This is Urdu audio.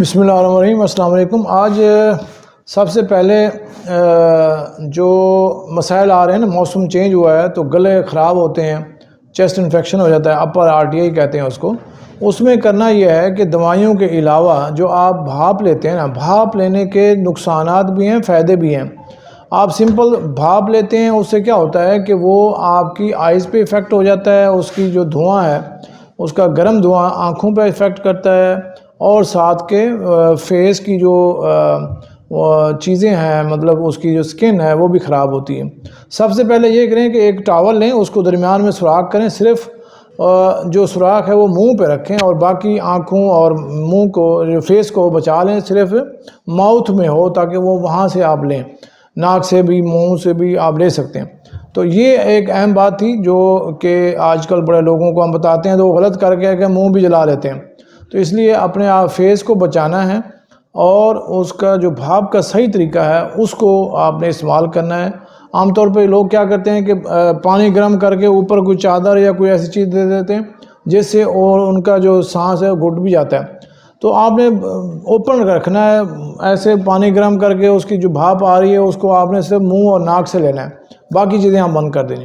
بسم اللہ الرحمن الرحیم۔ السلام علیکم۔ آج سب سے پہلے جو مسائل آ رہے ہیں نا، موسم چینج ہوا ہے تو گلے خراب ہوتے ہیں، چیسٹ انفیکشن ہو جاتا ہے، اپر RTI کہتے ہیں اس کو۔ اس میں کرنا یہ ہے کہ دوائیوں کے علاوہ جو آپ بھاپ لیتے ہیں نا، بھاپ لینے کے نقصانات بھی ہیں، فائدے بھی ہیں۔ آپ سمپل بھاپ لیتے ہیں، اس سے کیا ہوتا ہے کہ وہ آپ کی آئز پہ افیکٹ ہو جاتا ہے، اس کی جو دھواں ہے اس کا گرم دھواں آنکھوں پہ افیکٹ کرتا ہے، اور ساتھ کے فیس کی جو چیزیں ہیں، مطلب اس کی جو سکن ہے وہ بھی خراب ہوتی ہے۔ سب سے پہلے یہ کریں کہ ایک ٹاول لیں، اس کو درمیان میں سوراخ کریں، صرف جو سوراخ ہے وہ منہ پہ رکھیں، اور باقی آنکھوں اور منہ کو، فیس کو بچا لیں، صرف ماؤتھ میں ہو تاکہ وہ وہاں سے آپ لیں، ناک سے بھی منہ سے بھی آپ لے سکتے ہیں۔ تو یہ ایک اہم بات تھی جو کہ آج کل بڑے لوگوں کو ہم بتاتے ہیں تو وہ غلط کر کے کہ منہ بھی جلا لیتے ہیں۔ تو اس لیے اپنے آپ فیس کو بچانا ہے، اور اس کا جو بھاپ کا صحیح طریقہ ہے اس کو آپ نے استعمال کرنا ہے۔ عام طور پہ لوگ کیا کرتے ہیں کہ پانی گرم کر کے اوپر کوئی چادر یا کوئی ایسی چیز دے دیتے ہیں جس سے اور ان کا جو سانس ہے وہ گھٹ بھی جاتا ہے۔ تو آپ نے اوپن رکھنا ہے، ایسے پانی گرم کر کے اس کی جو بھاپ آ رہی ہے اس کو آپ نے صرف منہ اور ناک سے لینا ہے، باقی چیزیں آپ بند کر دیں۔